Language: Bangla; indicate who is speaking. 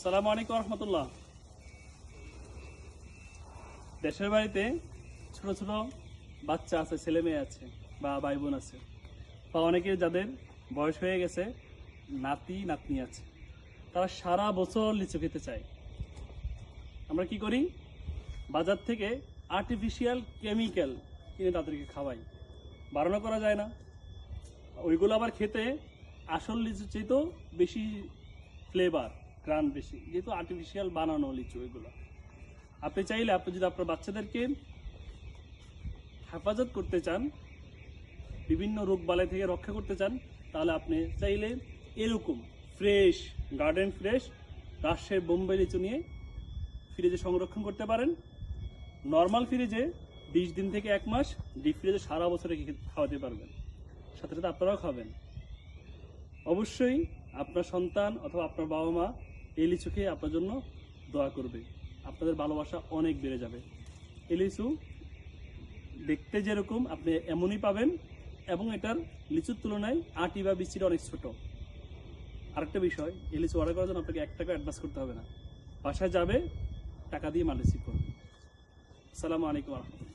Speaker 1: আসসালামু আলাইকুম রহমতুল্লাহ। দেশের বাড়িতে ছোট ছোট বাচ্চা আছে, ছেলে মেয়ে আছে বা ভাই বোন আছে, বা অনেকে যাদের বয়স হয়ে গেছে, নাতি নাতনি আছে, তারা সারা বছর লিচু খেতে চায়। আমরা কি করি? বাজার থেকে আর্টিফিশিয়াল কেমিক্যাল কিনে তাদেরকে খাওয়াই। বারণও করা যায় না। ওইগুলো আবার খেতে আসল লিচুর চেয়েতেও বেশি ফ্লেভার, গ্রান বেশি, যেহেতু আর্টিফিশিয়াল বানানো লিচু এগুলো। আপনি চাইলে, আপনি যদি আপনার বাচ্চাদেরকে হেফাজত করতে চান, বিভিন্ন রোগ বালাই থেকে রক্ষা করতে চান, তাহলে আপনি চাইলে এরকম ফ্রেশ, গার্ডেন ফ্রেশ রাজশাহীর বোম্বে লিচু নিয়ে ফ্রিজে সংরক্ষণ করতে পারেন। নর্মাল ফ্রিজে 20 দিন থেকে 1 মাস, ডিপ ফ্রিজে সারা বছর রেখে খাওয়াতে পারবেন। সাথে সাথে আপনারাও খাবেন। অবশ্যই আপনার সন্তান অথবা আপনার বাবা মা এই লিচু খেয়ে আপনার জন্য দোয়া করবে। আপনাদের ভালোবাসা অনেক বেড়ে যাবে। এই লিচু দেখতে যেরকম আপনি এমনই পাবেন, এবং এটার লিচুর তুলনায় আটি বা বিচিটা অনেক ছোট। আরেকটা বিষয়, এই লিচু অর্ডার করার জন্য আপনাকে 1 টাকা অ্যাডভান্স করতে হবে না। বাসায় যাবে, টাকা দিয়ে মাল রিসিভ করবে। আসসালামু আলাইকুম রহমতুল্লাহ।